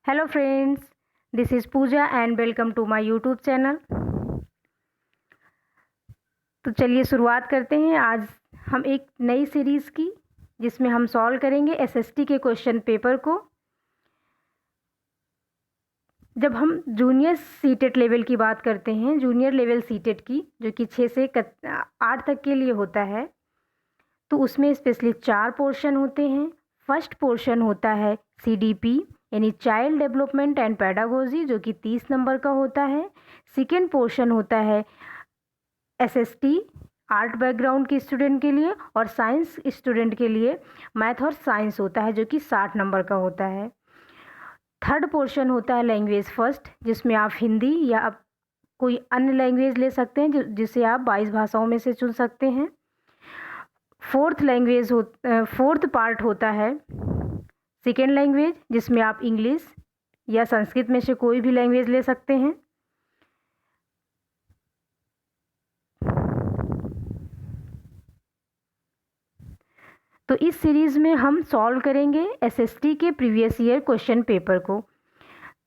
Hello friends, this is Pooja and welcome to my YouTube channel. तो चलिए शुरुआत करते हैं आज हम एक नई सीरीज़ की, जिसमें हम सॉल्व करेंगे एसएसटी के क्वेश्चन पेपर को। जब हम जूनियर सीटेट लेवल की बात करते हैं, जूनियर लेवल सीटेट की, जो कि 6 से 8 तक के लिए होता है, तो उसमें स्पेशली 4 पोर्शन होते हैं। फर्स्ट पोर्शन होता है CDP यानी चाइल्ड डेवलपमेंट एंड पेडागोजी, जो कि 30 नंबर का होता है। सेकेंड पोर्शन होता है SST आर्ट बैकग्राउंड के स्टूडेंट के लिए, और साइंस स्टूडेंट के लिए मैथ और साइंस होता है, जो कि 60 नंबर का होता है। थर्ड पोर्शन होता है लैंग्वेज फर्स्ट, जिसमें आप हिंदी या आप कोई अन्य लैंग्वेज ले सकते हैं, जिसे आप 22 भाषाओं में से चुन सकते हैं। फोर्थ पार्ट होता है सेकेंड लैंग्वेज, जिसमें आप इंग्लिश या संस्कृत में से कोई भी लैंग्वेज ले सकते हैं। तो इस सीरीज़ में हम सॉल्व करेंगे SST के प्रीवियस ईयर क्वेश्चन पेपर को।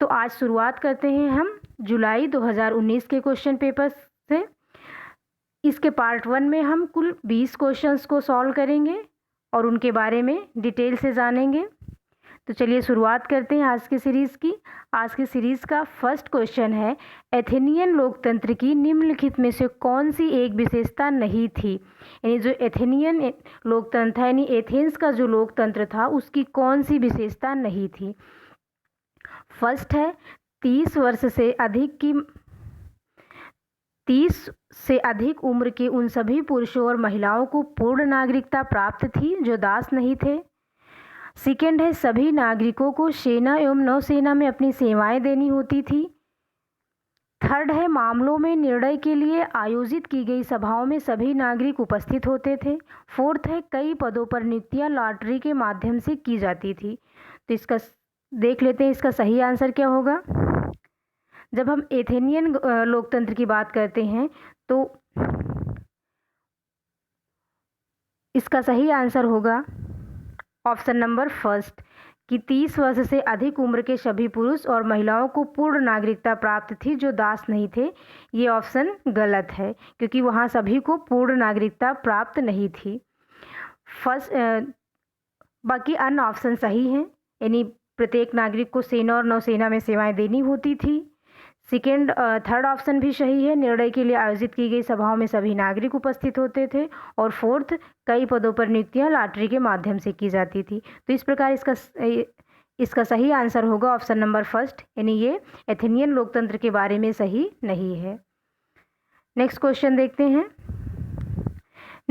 तो आज शुरुआत करते हैं हम जुलाई 2019 के क्वेश्चन पेपर से। इसके पार्ट 1 में हम कुल 20 क्वेश्चंस को सॉल्व करेंगे और उनके बारे में डिटेल से जानेंगे। तो चलिए शुरुआत करते हैं आज की सीरीज़ की। आज की सीरीज़ का फर्स्ट क्वेश्चन है, एथेनियन लोकतंत्र की निम्नलिखित में से कौन सी एक विशेषता नहीं थी। यानी जो एथेनियन लोकतंत्र था, यानी एथेंस का जो लोकतंत्र था, उसकी कौन सी विशेषता नहीं थी। फर्स्ट है 30 से अधिक उम्र के उन सभी पुरुषों और महिलाओं को पूर्ण नागरिकता प्राप्त थी जो दास नहीं थे। सेकेंड है सभी नागरिकों को सेना एवं नौसेना में अपनी सेवाएं देनी होती थी। थर्ड है मामलों में निर्णय के लिए आयोजित की गई सभाओं में सभी नागरिक उपस्थित होते थे। फोर्थ है कई पदों पर नियुक्तियां लॉटरी के माध्यम से की जाती थी। तो इसका देख लेते हैं, इसका सही आंसर क्या होगा। जब हम एथेनियन लोकतंत्र की बात करते हैं तो इसका सही आंसर होगा ऑप्शन नंबर फर्स्ट, कि 30 वर्ष से अधिक उम्र के सभी पुरुष और महिलाओं को पूर्ण नागरिकता प्राप्त थी जो दास नहीं थे। ये ऑप्शन गलत है, क्योंकि वहाँ सभी को पूर्ण नागरिकता प्राप्त नहीं थी। बाकी अन्य ऑप्शन सही हैं, यानी प्रत्येक नागरिक को सेना और नौसेना में सेवाएं देनी होती थी। थर्ड ऑप्शन भी सही है, निर्णय के लिए आयोजित की गई सभाओं में सभी नागरिक उपस्थित होते थे। और फोर्थ, कई पदों पर नियुक्तियां लॉटरी के माध्यम से की जाती थी। तो इस प्रकार इसका सही आंसर होगा ऑप्शन नंबर फर्स्ट, यानी ये एथेनियन लोकतंत्र के बारे में सही नहीं है। नेक्स्ट क्वेश्चन देखते हैं।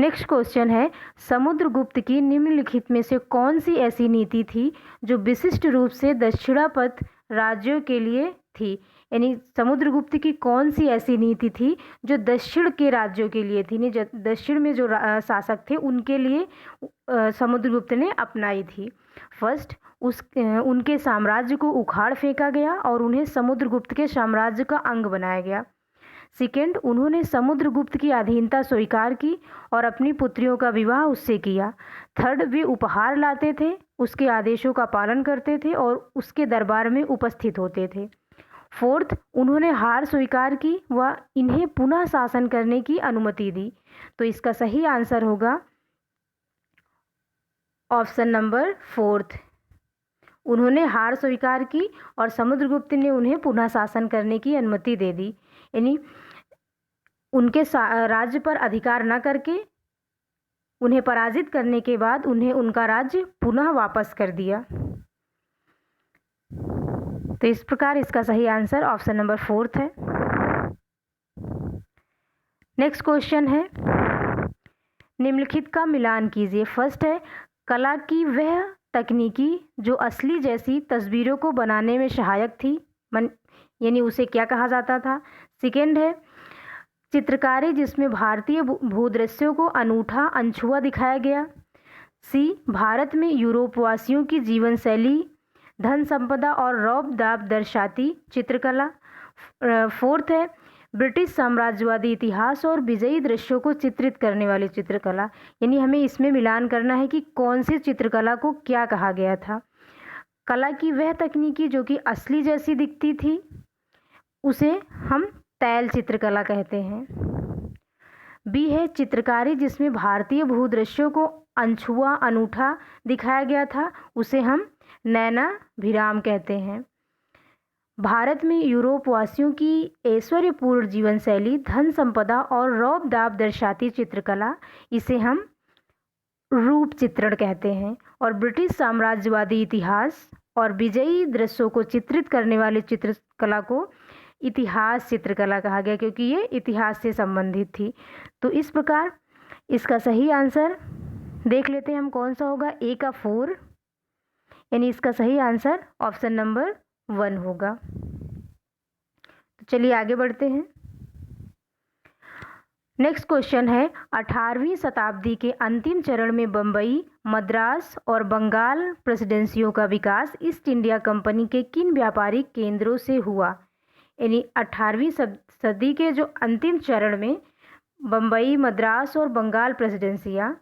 नेक्स्ट क्वेश्चन है, समुद्रगुप्त की निम्नलिखित में से कौन सी ऐसी नीति थी जो विशिष्ट रूप से दक्षिणापथ राज्यों के लिए थी। यानी समुद्रगुप्त की कौन सी ऐसी नीति थी जो दक्षिण के राज्यों के लिए थी, दक्षिण में जो शासक थे उनके लिए समुद्रगुप्त ने अपनाई थी। फर्स्ट, उनके साम्राज्य को उखाड़ फेंका गया और उन्हें समुद्रगुप्त के साम्राज्य का अंग बनाया गया। सेकेंड, उन्होंने समुद्रगुप्त की अधीनता स्वीकार की और अपनी पुत्रियों का विवाह उससे किया। थर्ड, वे उपहार लाते थे, उसके आदेशों का पालन करते थे और उसके दरबार में उपस्थित होते थे। फोर्थ, उन्होंने हार स्वीकार की व इन्हें पुनः शासन करने की अनुमति दी। तो इसका सही आंसर होगा ऑप्शन नंबर फोर्थ, उन्होंने हार स्वीकार की और समुद्रगुप्त ने उन्हें पुनः शासन करने की अनुमति दे दी। यानी उनके राज्य पर अधिकार न करके उन्हें पराजित करने के बाद उन्हें उनका राज्य पुनः वापस कर दिया। तो इस प्रकार इसका सही आंसर ऑप्शन नंबर फोर्थ है। नेक्स्ट क्वेश्चन है, निम्नलिखित का मिलान कीजिए। फर्स्ट है, कला की वह तकनीकी जो असली जैसी तस्वीरों को बनाने में सहायक थी, यानी उसे क्या कहा जाता था। सेकेंड है, चित्रकारी जिसमें भारतीय भूदृश्यों को अनूठा अनछुआ दिखाया गया। सी, भारत में यूरोपवासियों की जीवन शैली, धन संपदा और रौब दाब दर्शाती चित्रकला। फोर्थ है, ब्रिटिश साम्राज्यवादी इतिहास और विजयी दृश्यों को चित्रित करने वाली चित्रकला। यानी हमें इसमें मिलान करना है कि कौन सी चित्रकला को क्या कहा गया था। कला की वह तकनीकी जो कि असली जैसी दिखती थी उसे हम तैल चित्रकला कहते हैं। बी है चित्रकारी जिसमें भारतीय भूदृश्यों को अनछुआ अनूठा दिखाया गया था, उसे हम नैनाभिराम कहते हैं। भारत में यूरोप वासियों की ऐश्वर्यपूर्ण जीवन शैली, धन संपदा और रौब दाब दर्शाती चित्रकला, इसे हम रूप चित्रण कहते हैं। और ब्रिटिश साम्राज्यवादी इतिहास और विजयी दृश्यों को चित्रित करने वाली चित्रकला को इतिहास चित्रकला कहा गया, क्योंकि ये इतिहास से संबंधित थी। तो इस प्रकार इसका सही आंसर देख लेते हैं हम कौन सा होगा। ए का 4, यानी इसका सही आंसर ऑप्शन नंबर 1 होगा। तो चलिए आगे बढ़ते हैं। नेक्स्ट क्वेश्चन है 18वीं शताब्दी के अंतिम चरण में बम्बई, मद्रास और बंगाल प्रेसिडेंसियों का विकास ईस्ट इंडिया कंपनी के किन व्यापारिक केंद्रों से हुआ। यानी 18वीं सदी के जो अंतिम चरण में बम्बई, मद्रास और बंगाल प्रेसिडेंसियां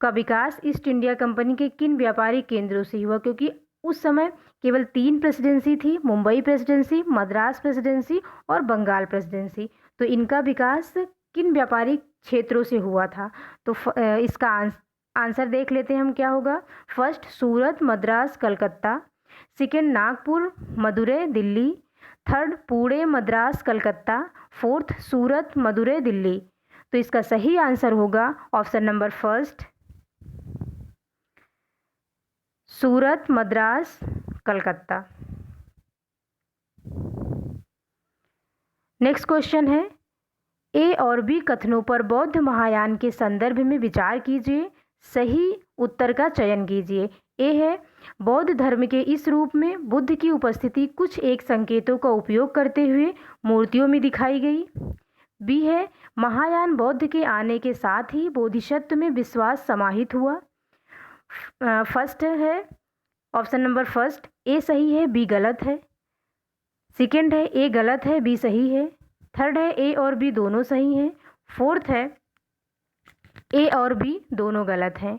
का विकास ईस्ट इंडिया कंपनी के किन व्यापारिक केंद्रों से हुआ, क्योंकि उस समय केवल 3 प्रेसिडेंसी थी, मुंबई प्रेसिडेंसी, मद्रास प्रेसिडेंसी और बंगाल प्रेसिडेंसी। तो इनका विकास किन व्यापारिक क्षेत्रों से हुआ था। तो इसका आंसर देख लेते हैं हम क्या होगा। First Surat, Madras, Calcutta. Second Nagpur, Madurai, Delhi. Third Pune, Madras, Calcutta. Fourth Surat, Madurai, Delhi. तो इसका सही आंसर होगा option number first, Surat, Madras, Calcutta. Next question है ए और बी कथनों पर बौद्ध महायान के संदर्भ में विचार कीजिए, सही उत्तर का चयन कीजिए। ए है बौद्ध धर्म के इस रूप में बुद्ध की उपस्थिति कुछ एक संकेतों का उपयोग करते हुए मूर्तियों में दिखाई गई। बी है महायान बौद्ध के आने के साथ ही बोधिसत्व में विश्वास समाहित हुआ। फर्स्ट है ऑप्शन नंबर फर्स्ट, ए सही है, बी गलत है। सेकेंड है ए गलत है, बी सही है। थर्ड है ए और बी दोनों सही हैं। फोर्थ है ए और बी दोनों गलत हैं।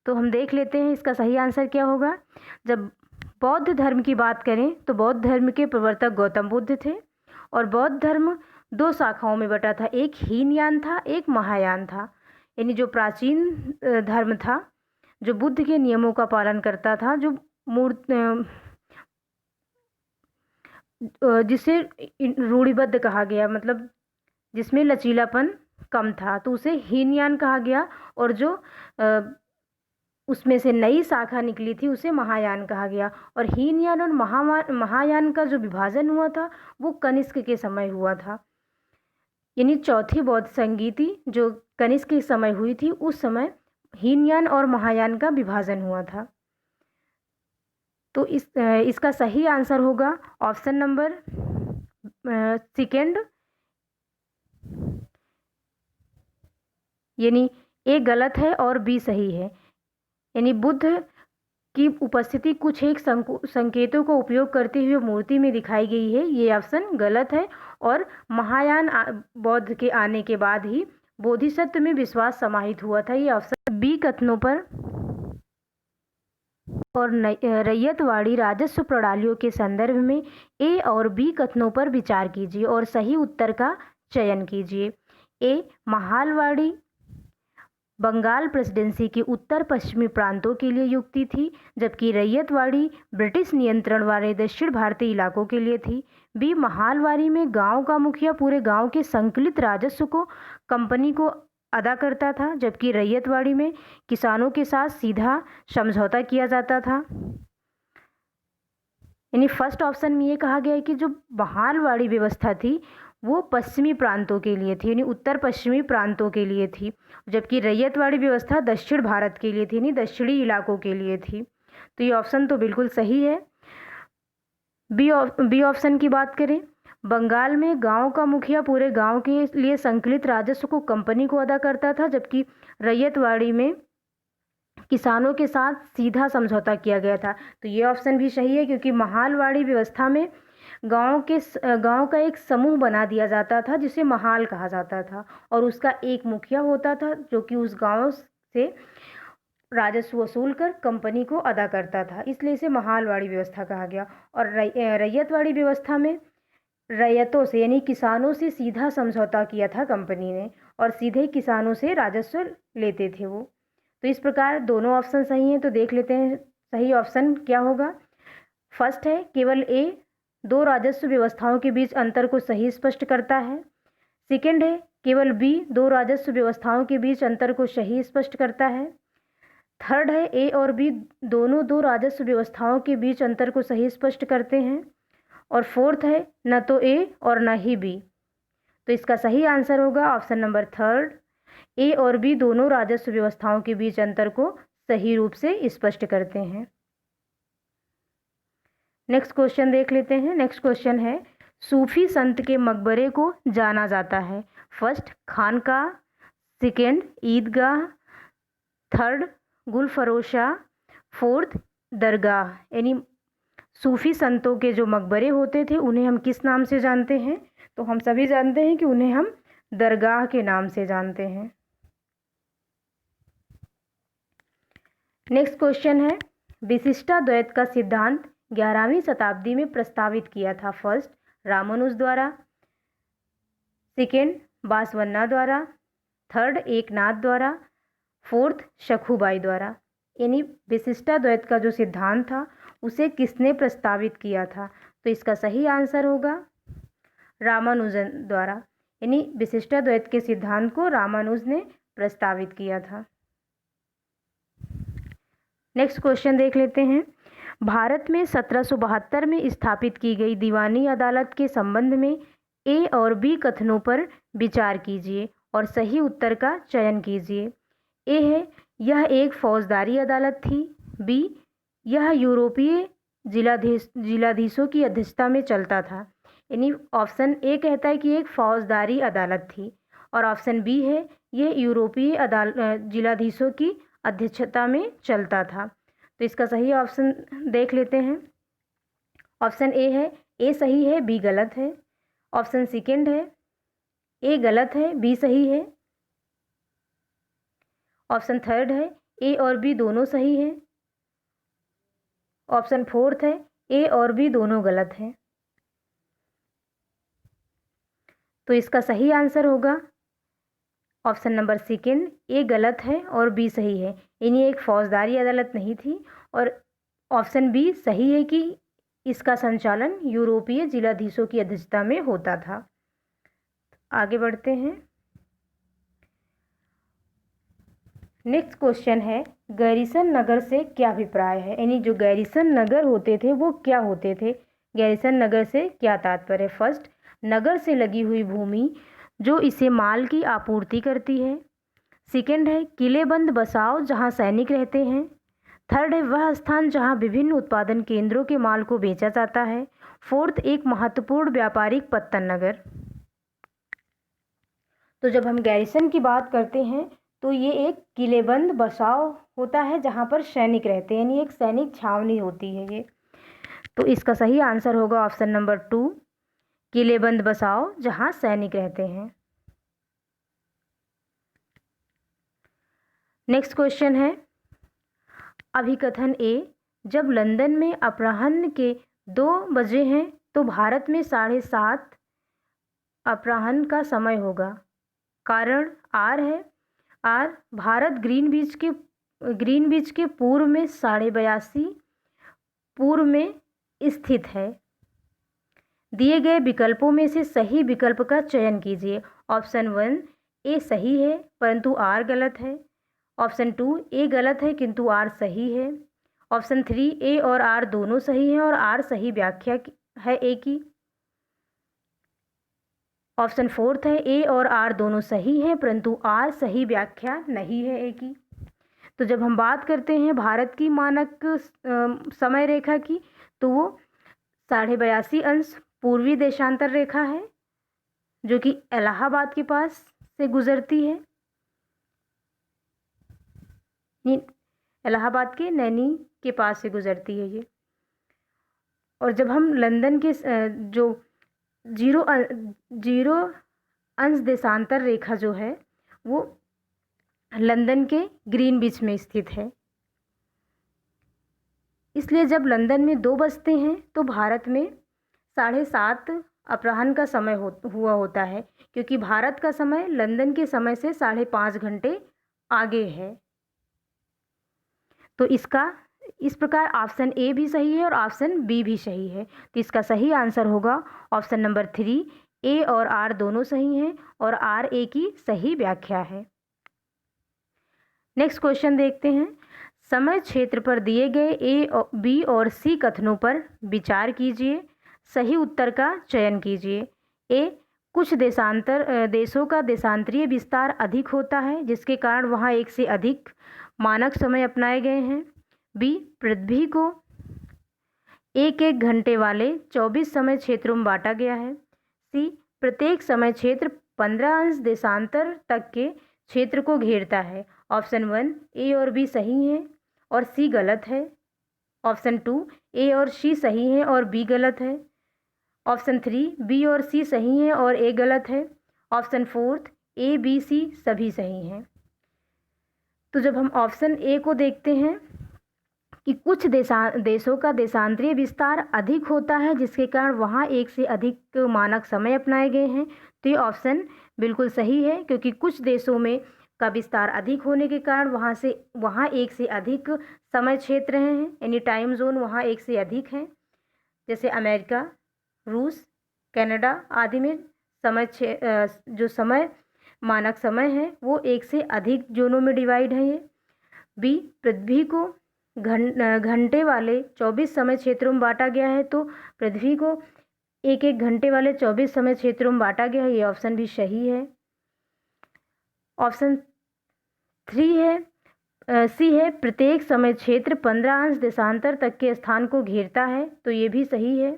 तो हम देख लेते हैं इसका सही आंसर क्या होगा। जब बौद्ध धर्म की बात करें तो बौद्ध धर्म के प्रवर्तक गौतम बुद्ध थे और बौद्ध धर्म 2 शाखाओं में बटा था, एक हीनयान था, एक महायान था। यानी जो प्राचीन धर्म था जो बुद्ध के नियमों का पालन करता था, जो जिसे रूढ़िबद्ध कहा गया, मतलब जिसमें लचीलापन कम था, तो उसे हीनयान कहा गया। और जो उसमें से नई शाखा निकली थी उसे महायान कहा गया। और हीनयान और महायान का जो विभाजन हुआ था वो कनिष्क के समय हुआ था। यानी चौथी बौद्ध संगीति जो कनिष्क के समय हुई थी, उस समय हीनयान और महायान का विभाजन हुआ था। तो इसका सही आंसर होगा ऑप्शन नंबर सेकेंड, यानी ए गलत है और बी सही है। यानी बुद्ध की उपस्थिति कुछ एक संकेतों का उपयोग करते हुए मूर्ति में दिखाई गई है, ये ऑप्शन गलत है। और महायान बौद्ध के आने के बाद ही बोधिसत्व में विश्वास समाहित हुआ था, ये ऑप्शन बी कथनों पर और रैयतवाड़ी राजस्व प्रणालियों के संदर्भ में ए और बी कथनों पर विचार कीजिए और सही उत्तर का चयन कीजिए। ए महालवाड़ी बंगाल प्रेसिडेंसी के उत्तर पश्चिमी प्रांतों के लिए युक्ति थी, जबकि रैयतवाड़ी ब्रिटिश नियंत्रण वाले दक्षिण भारतीय इलाकों के लिए थी। बी महालवाड़ी में गांव का मुखिया पूरे गांव के संकलित राजस्व को कंपनी को अदा करता था, जबकि रैयतवाड़ी में किसानों के साथ सीधा समझौता किया जाता था। यानी फर्स्ट ऑप्शन में ये कहा गया है कि जो महालवाड़ी व्यवस्था थी वो पश्चिमी प्रांतों के लिए थी, यानी उत्तर पश्चिमी प्रांतों के लिए थी, जबकि रैयतवाड़ी व्यवस्था दक्षिण भारत के लिए थी, यानी दक्षिणी इलाकों के लिए थी। तो ये ऑप्शन तो बिल्कुल सही है। बी ऑप्शन की बात करें, बंगाल में गांव का मुखिया पूरे गांव के लिए संकलित राजस्व को कंपनी को अदा करता था, जबकि रैयतवाड़ी में किसानों के साथ सीधा समझौता किया गया था। तो ये ऑप्शन भी सही है, क्योंकि महालवाड़ी व्यवस्था में गांव का एक समूह बना दिया जाता था जिसे महाल कहा जाता था और उसका एक मुखिया होता था जो कि उस गांव से राजस्व वसूल कर कंपनी को अदा करता था, इसलिए इसे महालवाड़ी व्यवस्था कहा गया। और रैयतवाड़ी व्यवस्था में रैयतों से यानी किसानों से सीधा समझौता किया था कंपनी ने और सीधे किसानों से राजस्व लेते थे वो। तो इस प्रकार दोनों ऑप्शन सही हैं, तो देख लेते हैं सही ऑप्शन क्या होगा। फर्स्ट है केवल ए दो राजस्व व्यवस्थाओं के बीच अंतर को सही स्पष्ट करता है। सेकंड है केवल बी दो राजस्व व्यवस्थाओं के बीच अंतर को सही स्पष्ट करता है। थर्ड है ए और बी दोनों दो राजस्व व्यवस्थाओं के बीच अंतर को सही स्पष्ट करते हैं। और फोर्थ है न तो ए और न ही बी। तो इसका सही आंसर होगा ऑप्शन नंबर थर्ड, ए और बी दोनों राजस्व व्यवस्थाओं के बीच अंतर को सही रूप से स्पष्ट करते हैं। नेक्स्ट क्वेश्चन देख लेते हैं। नेक्स्ट क्वेश्चन है सूफी संत के मकबरे को जाना जाता है। फर्स्ट खानकाह, सेकेंड ईदगाह, थर्ड गुलफरोशा, फोर्थ दरगाह। यानी सूफी संतों के जो मकबरे होते थे उन्हें हम किस नाम से जानते हैं? तो हम सभी जानते हैं कि उन्हें हम दरगाह के नाम से जानते हैं। नेक्स्ट क्वेश्चन है विशिष्टाद्वैत का सिद्धांत 11वीं शताब्दी में प्रस्तावित किया था। फर्स्ट रामानुज द्वारा, सेकेंड बासवन्ना द्वारा, थर्ड एकनाथ द्वारा, फोर्थ सखुबाई द्वारा। यानी विशिष्टाद्वैत का जो सिद्धांत था उसे किसने प्रस्तावित किया था? तो इसका सही आंसर होगा रामानुजन द्वारा। यानी विशिष्टाद्वैत के सिद्धांत को रामानुज ने प्रस्तावित किया था। नेक्स्ट क्वेश्चन देख लेते हैं। भारत में 1772 में स्थापित की गई दीवानी अदालत के संबंध में ए और बी कथनों पर विचार कीजिए और सही उत्तर का चयन कीजिए। ए है यह एक फौजदारी अदालत थी। बी यह यूरोपीय जिलाधीशों की अध्यक्षता में चलता था। यानी ऑप्शन ए कहता है कि एक फौजदारी अदालत थी और ऑप्शन बी है यह यूरोपीय जिलाधीशों की अध्यक्षता में चलता था। तो इसका सही ऑप्शन देख लेते हैं। ऑप्शन ए है, ए सही है, बी गलत है। ऑप्शन सेकेंड है, ए गलत है, बी सही है। ऑप्शन थर्ड है, ए और बी दोनों सही हैं। ऑप्शन फोर्थ है, ए और बी दोनों गलत हैं। तो इसका सही आंसर होगा ऑप्शन नंबर सेकेंड, ए गलत है और बी सही है। यानी एक फौजदारी अदालत नहीं थी। और ऑप्शन बी सही है कि इसका संचालन यूरोपीय जिलाधीशों की अध्यक्षता में होता था। आगे बढ़ते हैं। नेक्स्ट क्वेश्चन है गैरीसन नगर से क्या अभिप्राय है? यानी जो गैरीसन नगर होते थे वो क्या होते थे? गैरीसन नगर से क्या तात्पर्य? फर्स्ट नगर से लगी हुई भूमि जो इसे माल की आपूर्ति करती है। सेकेंड है किलेबंद बसाव जहां सैनिक रहते हैं। थर्ड है वह स्थान जहां विभिन्न उत्पादन केंद्रों के माल को बेचा जाता है। फोर्थ एक महत्वपूर्ण व्यापारिक पत्तन नगर। तो जब हम गैरीसन की बात करते हैं तो ये एक किलेबंद बसाव होता है जहां पर सैनिक रहते हैं, यानी एक सैनिक छावनी होती है ये। तो इसका सही आंसर होगा ऑप्शन नंबर 2, किलेबंद बसाव जहां सैनिक रहते हैं। नेक्स्ट क्वेश्चन है अभिकथन ए जब लंदन में अपराह्न के 2 बजे हैं तो भारत में 7:30 अपराह्न का समय होगा। कारण आर है। आर भारत ग्रीनविच के पूर्व में 82:30 पूर्व में स्थित है। दिए गए विकल्पों में से सही विकल्प का चयन कीजिए। ऑप्शन 1 ए सही है परंतु आर गलत है। ऑप्शन 2 ए गलत है किंतु आर सही है। ऑप्शन 3 ए और आर दोनों सही हैं और आर सही व्याख्या है ए की। ऑप्शन 4 है ए और आर दोनों सही हैं परंतु आर सही व्याख्या नहीं है ए की। तो जब हम बात करते हैं भारत की मानक समय रेखा की तो वो 82.5 पूर्वी देशांतर रेखा है जो कि इलाहाबाद के पास से गुजरती है। इलाहाबाद के नैनी के पास से गुजरती है ये। और जब हम लंदन के जो 0 अंश देशांतर रेखा जो है वो लंदन के ग्रीनविच में स्थित है। इसलिए जब लंदन में 2 बजते हैं तो भारत में 7:30 अपराह्न का समय हुआ होता है, क्योंकि भारत का समय लंदन के समय से 5.5 घंटे आगे है। तो इसका इस प्रकार ऑप्शन ए भी सही है और ऑप्शन बी भी सही है। तो इसका सही आंसर होगा ऑप्शन नंबर 3। ए और आर दोनों सही हैं और आर ए की सही व्याख्या है। नेक्स्ट क्वेश्चन देखते हैं। समय क्षेत्र पर दिए गए ए, बी और सी कथनों पर विचार कीजिए। सही उत्तर का चयन कीजिए। ए, कुछ देशों का देशांतरीय विस्तार अधिक होता है, जिसके कारण वहाँ एक से अधिक मानक समय अपनाए गए हैं। बी, पृथ्वी को एक घंटे वाले 24 समय क्षेत्रों में बांटा गया है। सी, प्रत्येक समय क्षेत्र 15 अंश देशांतर तक के क्षेत्र को घेरता है। ऑप्शन 1 ए और बी सही है और सी गलत है। ऑप्शन 2 ए और सी सही है और बी गलत है। ऑप्शन 3 बी और सी सही है और ए गलत है। ऑप्शन 4 ए बी सी सभी सही हैं। तो जब हम ऑप्शन ए को देखते हैं कि कुछ देशों का देशांतरीय विस्तार अधिक होता है, जिसके कारण वहाँ एक से अधिक मानक समय अपनाए गए हैं, तो ये ऑप्शन बिल्कुल सही है, क्योंकि कुछ देशों में का विस्तार अधिक होने के कारण वहाँ एक से अधिक समय क्षेत्र हैं, यानी टाइम जोन वहाँ एक से अधिक हैं। जैसे अमेरिका, रूस, कनाडा आदि में जो समय मानक समय है वो एक से अधिक जोनों में डिवाइड है ये। बी, पृथ्वी को घंटे वाले 24 समय क्षेत्रों में बांटा गया है, तो पृथ्वी को एक घंटे वाले 24 समय क्षेत्रों में बांटा गया है, ये ऑप्शन भी सही है। ऑप्शन 3 है सी है, प्रत्येक समय क्षेत्र 15 अंश देशांतर तक के स्थान को घेरता है, तो ये भी सही है।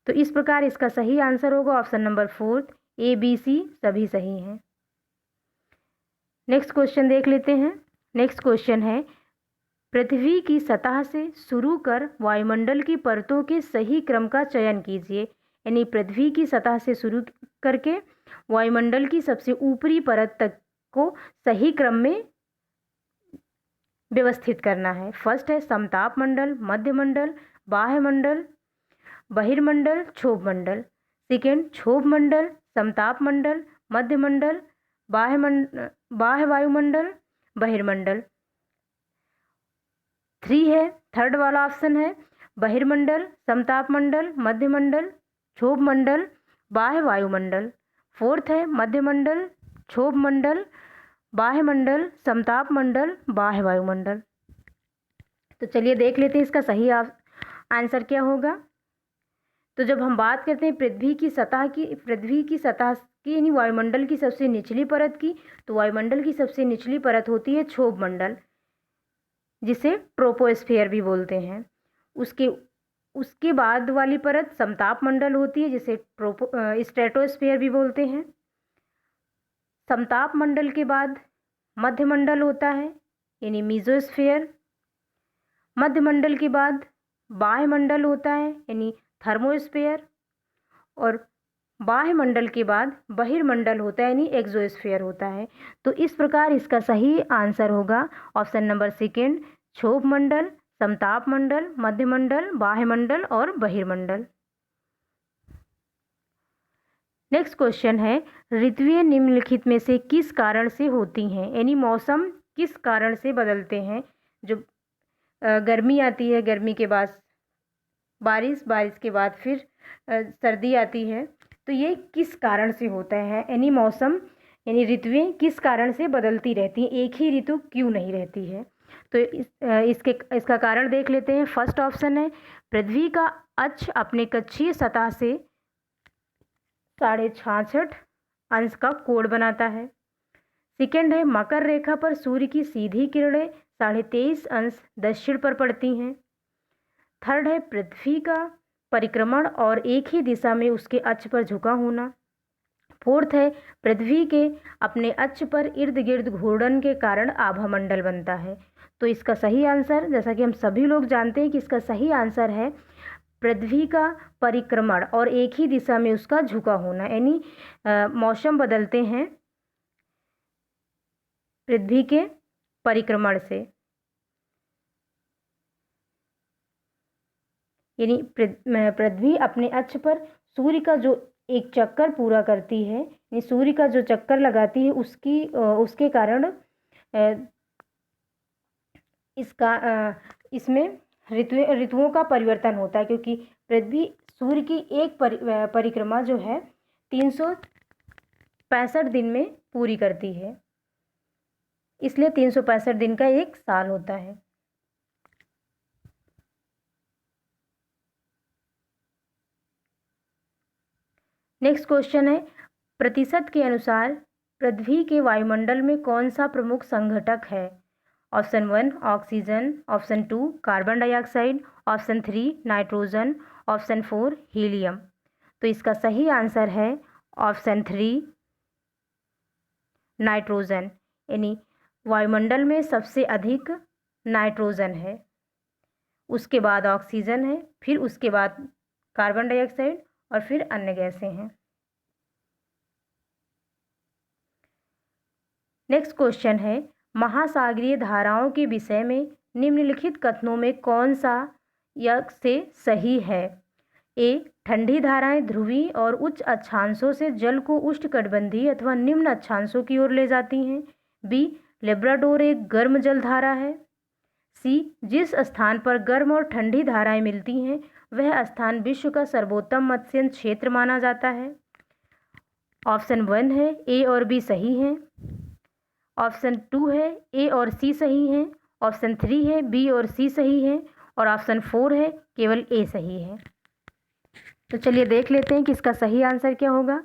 तो इस प्रकार इसका सही आंसर होगा option number 4 A B C सभी सही हैं। नेक्स्ट क्वेश्चन देख लेते हैं। नेक्स्ट क्वेश्चन है, पृथ्वी की सतह से शुरू कर वायुमंडल की परतों के सही क्रम का चयन कीजिए। यानी पृथ्वी की सतह से शुरू करके वायुमंडल की सबसे ऊपरी परत तक को सही क्रम में व्यवस्थित करना है। फर्स्ट है समताप मंडल, मध्य मंडल, बाह्य मंडल, बहिर्मंडल, क्षोभ मंडल। सेकेंड, क्षोभ मंडल, समताप मंडल, मध्य मंडल, बाह्य वायुमंडल, बहिर्मंडल। 3 है, थर्ड वाला ऑप्शन है बहिर्मंडल, समताप मंडल, मध्य मंडल, क्षोभ मंडल, बाह्य वायुमंडल। 4th है मध्य मंडल, क्षोभ मंडल, बाह्य मंडल, समताप मंडल, बाह्य वायुमंडल। तो चलिए देख लेते हैं इसका सही आंसर क्या होगा। तो जब हम बात करते हैं पृथ्वी की सतह की यानी वायुमंडल की सबसे निचली परत की, तो वायुमंडल की सबसे निचली परत होती है क्षोभ मंडल, जिसे ट्रोपोस्फेयर भी बोलते हैं। उसके बाद वाली परत समताप मंडल होती है, जिसे स्ट्रेटोस्फेयर भी बोलते हैं। समताप मंडल के बाद मध्य मंडल होता है, यानी मीजोस्फेयर। मध्य मंडल के बाद बाह्य मंडल होता है, यानी थर्मोस्फेयर। और बाह्य मंडल के बाद बहिर्मंडल होता है, यानी एक्सोस्फेयर होता है। तो इस प्रकार इसका सही आंसर होगा ऑप्शन नंबर 2 क्षोभ मंडल, समताप मंडल, मध्य मंडल, बाह्य मंडल और बहिर्मंडल। नेक्स्ट क्वेश्चन है, ऋतुएं निम्नलिखित में से किस कारण से होती हैं? यानी मौसम किस कारण से बदलते हैं? जो गर्मी आती है, गर्मी के बाद बारिश, बारिश के बाद फिर सर्दी आती है, तो ये किस कारण से होता है? यानी मौसम यानी ऋतुएं किस कारण से बदलती रहती हैं, एक ही ऋतु क्यों नहीं रहती है? तो इसका कारण देख लेते हैं। फर्स्ट ऑप्शन है पृथ्वी का अक्ष अपने कक्षीय सतह से 66.5 अंश का कोण बनाता है। सेकेंड है मकर रेखा पर सूर्य की सीधी किरणें 23.5 अंश दक्षिण पर पड़ती हैं। थर्ड है पृथ्वी का परिक्रमण और एक ही दिशा में उसके अक्ष पर झुका होना। फोर्थ है पृथ्वी के अपने अक्ष पर इर्द गिर्द घूर्णन के कारण आभामंडल बनता है। तो इसका सही आंसर, जैसा कि हम सभी लोग जानते हैं कि इसका सही आंसर है पृथ्वी का परिक्रमण और एक ही दिशा में उसका झुका होना, यानी मौसम बदलते हैं पृथ्वी के परिक्रमण से। यानी पृथ्वी अपने अक्ष पर सूर्य का जो एक चक्कर पूरा करती है, यानी सूर्य का जो चक्कर लगाती है उसके कारण इसमें ऋतुओं का परिवर्तन होता है, क्योंकि पृथ्वी सूर्य की एक परिक्रमा जो है 365 दिन में पूरी करती है, इसलिए 365 दिन का एक साल होता है। नेक्स्ट क्वेश्चन है, प्रतिशत के अनुसार पृथ्वी के वायुमंडल में कौन सा प्रमुख संघटक है? Option 1 oxygen, option 2 carbon dioxide, option 3 nitrogen, option 4 helium. तो इसका सही आंसर है ऑप्शन 3 नाइट्रोजन, यानी वायुमंडल में सबसे अधिक नाइट्रोजन है, उसके बाद ऑक्सीजन है, फिर उसके बाद कार्बन डाइऑक्साइड और फिर अन्य गैसें हैं। नेक्स्ट क्वेश्चन है, महासागरीय धाराओं के विषय में निम्नलिखित कथनों में कौन सा से सही है? ए, ठंडी धाराएं ध्रुवीय और उच्च अक्षांशों से जल को उष्णकटिबंधीय अथवा निम्न अक्षांशों की ओर ले जाती हैं। बी, लेब्राडोर एक गर्म जल धारा है। सी, जिस स्थान पर गर्म और ठंडी धाराएं मिलती हैं वह स्थान विश्व का सर्वोत्तम मत्स्य क्षेत्र माना जाता है। ऑप्शन 1 है ए और बी सही हैं। ऑप्शन 2 है ए और सी सही हैं। ऑप्शन 3 है बी और सी सही हैं और ऑप्शन 4 है केवल ए सही है। तो चलिए देख लेते हैं कि इसका सही आंसर क्या होगा।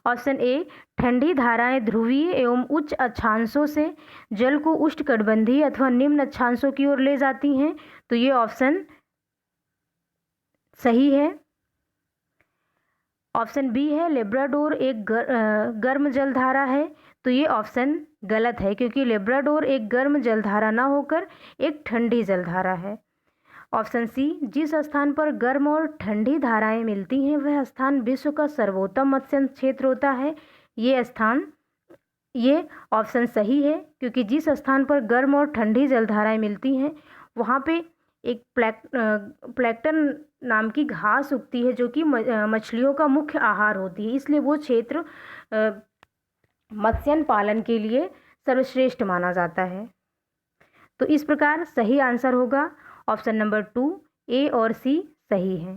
ऑप्शन ए, ठंडी धाराएं ध्रुवीय एवं उच्च अक्षांशों से जल को उष्णकटिबंधीय अथवा निम्न अक्षांशों की ओर ले जाती हैं, तो ये ऑप्शन सही है। ऑप्शन बी है लेब्राडोर एक गर्म जलधारा है, तो ये ऑप्शन गलत है, क्योंकि लेब्राडोर एक गर्म जलधारा ना होकर एक ठंडी जलधारा है। ऑप्शन सी, जिस स्थान पर गर्म और ठंडी धाराएं मिलती हैं वह स्थान विश्व का सर्वोत्तम मत्स्य क्षेत्र होता है, ये ऑप्शन सही है, क्योंकि जिस स्थान पर गर्म और ठंडी जलधाराएं मिलती हैं वहाँ पे एक प्लैंकटन नाम की घास उगती है जो कि मछलियों का मुख्य आहार होती है, इसलिए वो क्षेत्र मत्स्य पालन के लिए सर्वश्रेष्ठ माना जाता है। तो इस प्रकार सही आंसर होगा ऑप्शन नंबर 2, ए और सी सही है।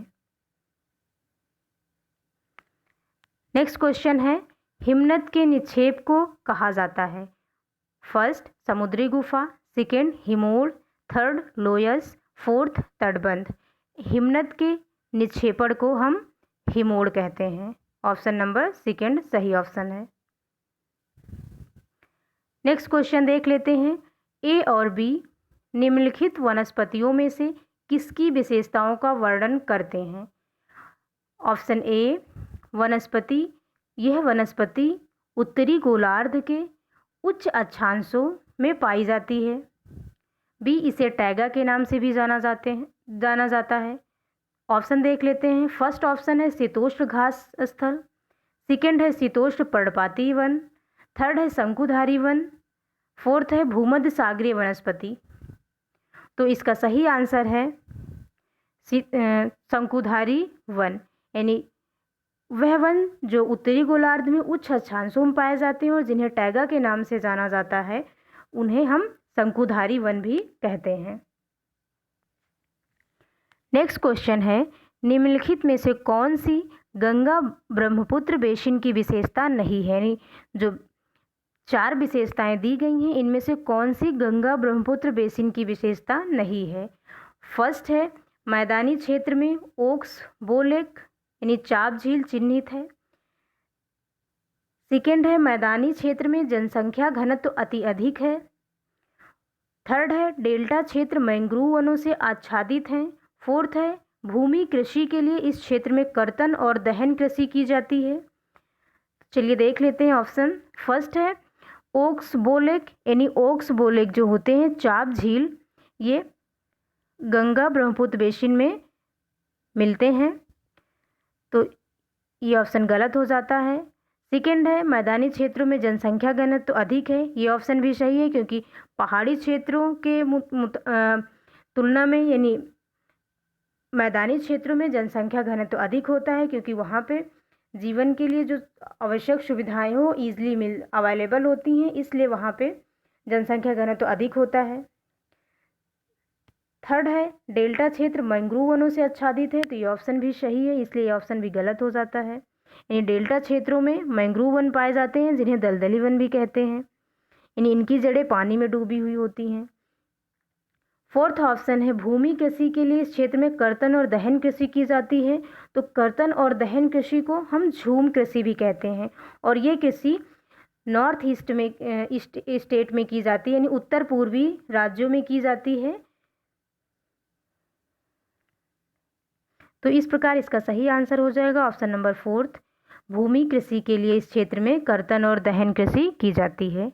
नेक्स्ट क्वेश्चन है, हिमनद के निक्षेप को कहा जाता है? फर्स्ट, समुद्री गुफा, सेकेंड हिमोड़, थर्ड लोयस, फोर्थ तटबंध। हिमनद के निक्षेपण को हम हिमोड़ कहते हैं। ऑप्शन नंबर सेकेंड सही ऑप्शन है। नेक्स्ट क्वेश्चन देख लेते हैं, ए और बी निम्नलिखित वनस्पतियों में से किसकी विशेषताओं का वर्णन करते हैं? ऑप्शन ए वनस्पति, यह वनस्पति उत्तरी गोलार्ध के उच्च अक्षांशों में पाई जाती है। बी, इसे टैगा के नाम से भी जाना जाता है। ऑप्शन देख लेते हैं, फर्स्ट ऑप्शन है शीतोष्ण घास स्थल, सेकेंड है शीतोष्ण पर्णपाती वन, थर्ड है शंकुधारी वन, फोर्थ है भूमध्य सागरीय वनस्पति। तो इसका सही आंसर है शंकुधारी वन, यानी वह वन जो उत्तरी गोलार्ध में उच्च अक्षांशों में पाए जाते हैं और जिन्हें टैगा के नाम से जाना जाता है उन्हें हम शंकुधारी वन भी कहते हैं। नेक्स्ट क्वेश्चन है, निम्नलिखित में से कौन सी गंगा ब्रह्मपुत्र बेसिन की विशेषता नहीं है? यानी जो 4 विशेषताएं दी गई हैं इनमें से कौन सी गंगा ब्रह्मपुत्र बेसिन की विशेषता नहीं है? फर्स्ट है मैदानी क्षेत्र में ओक्स बो लेक यानी चाप झील चिन्हित है। सेकेंड है मैदानी क्षेत्र में जनसंख्या घनत्व अति अधिक है। थर्ड है डेल्टा क्षेत्र मैंग्रोव वनों से आच्छादित हैं। फोर्थ है भूमि कृषि के लिए इस क्षेत्र में कर्तन और दहन कृषि की जाती है। चलिए देख लेते हैं ऑप्शन। फर्स्ट है ओक्स बो लेक, यानी ओक्स बो लेक जो होते हैं चाप झील, ये गंगा ब्रह्मपुत्र बेसिन में मिलते हैं, तो ये ऑप्शन गलत हो जाता है। सेकेंड है मैदानी क्षेत्रों में जनसंख्या घनत्व तो अधिक है, ये ऑप्शन भी सही है, क्योंकि पहाड़ी क्षेत्रों के तुलना में यानी मैदानी क्षेत्रों में जनसंख्या घनत्व अधिक होता है क्योंकि वहाँ पे जीवन के लिए जो आवश्यक सुविधाएं हो ईजिली अवेलेबल होती हैं, इसलिए वहाँ पे जनसंख्या घनत्व अधिक होता है। थर्ड है डेल्टा क्षेत्र मैंग्रोव वनों से आच्छादित है, तो ये ऑप्शन भी सही है, इसलिए ये ऑप्शन भी गलत हो जाता है। यानी डेल्टा क्षेत्रों में मैंग्रोव वन पाए जाते हैं जिन्हें दलदली वन भी कहते हैं, यानी इनकी जड़ें पानी में डूबी हुई होती हैं। फोर्थ ऑप्शन है भूमि कृषि के लिए इस क्षेत्र में कर्तन और दहन कृषि की जाती है, तो कर्तन और दहन कृषि को हम झूम कृषि भी कहते हैं और ये कृषि नॉर्थ ईस्ट में स्टेट में की जाती है, यानी उत्तर पूर्वी राज्यों में की जाती है। तो इस प्रकार इसका सही आंसर हो जाएगा ऑप्शन नंबर फोर्थ, भूमि कृषि के लिए इस क्षेत्र में कर्तन और दहन कृषि की जाती है।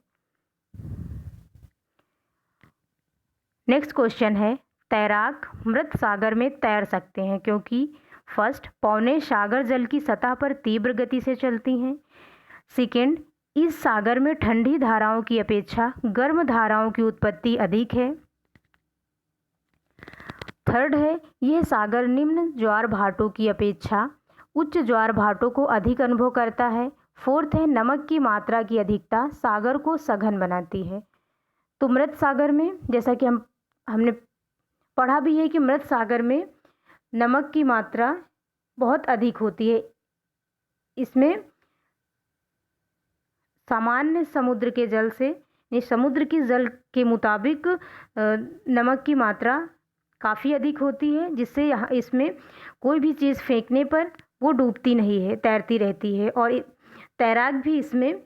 नेक्स्ट क्वेश्चन है तैराक मृत सागर में तैर सकते हैं क्योंकि फर्स्ट पौने सागर जल की सतह पर तीव्र गति से चलती हैं, सेकेंड इस सागर में ठंडी धाराओं की अपेक्षा गर्म धाराओं की उत्पत्ति अधिक है, थर्ड है यह सागर निम्न ज्वार भाटों की अपेक्षा उच्च ज्वार भाटों को अधिक अनुभव करता है, फोर्थ है नमक की मात्रा की अधिकता सागर को सघन बनाती है। तो मृत सागर में जैसा कि हमने पढ़ा भी है कि मृत सागर में नमक की मात्रा बहुत अधिक होती है, इसमें सामान्य समुद्र के जल से समुद्र के जल के मुताबिक नमक की मात्रा काफ़ी अधिक होती है, जिससे यहाँ इसमें कोई भी चीज़ फेंकने पर वो डूबती नहीं है, तैरती रहती है और तैराक भी इसमें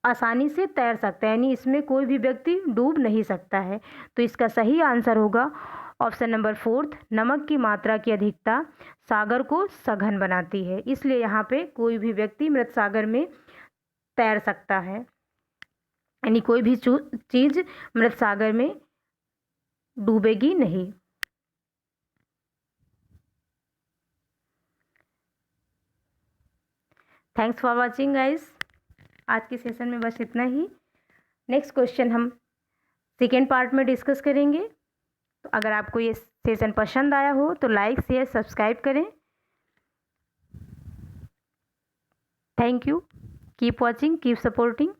आसानी से तैर सकता है, यानी इसमें कोई भी व्यक्ति डूब नहीं सकता है। तो इसका सही आंसर होगा ऑप्शन नंबर फोर्थ, नमक की मात्रा की अधिकता सागर को सघन बनाती है, इसलिए यहाँ पे कोई भी व्यक्ति मृत सागर में तैर सकता है, यानी कोई भी चीज़ मृत सागर में डूबेगी नहीं। थैंक्स फॉर वॉचिंग गाइस, आज के सेशन में बस इतना ही। नेक्स्ट क्वेश्चन हम सेकेंड पार्ट में डिस्कस करेंगे। तो अगर आपको ये सेशन पसंद आया हो तो लाइक शेयर सब्सक्राइब करें। Thank you, keep watching, keep supporting.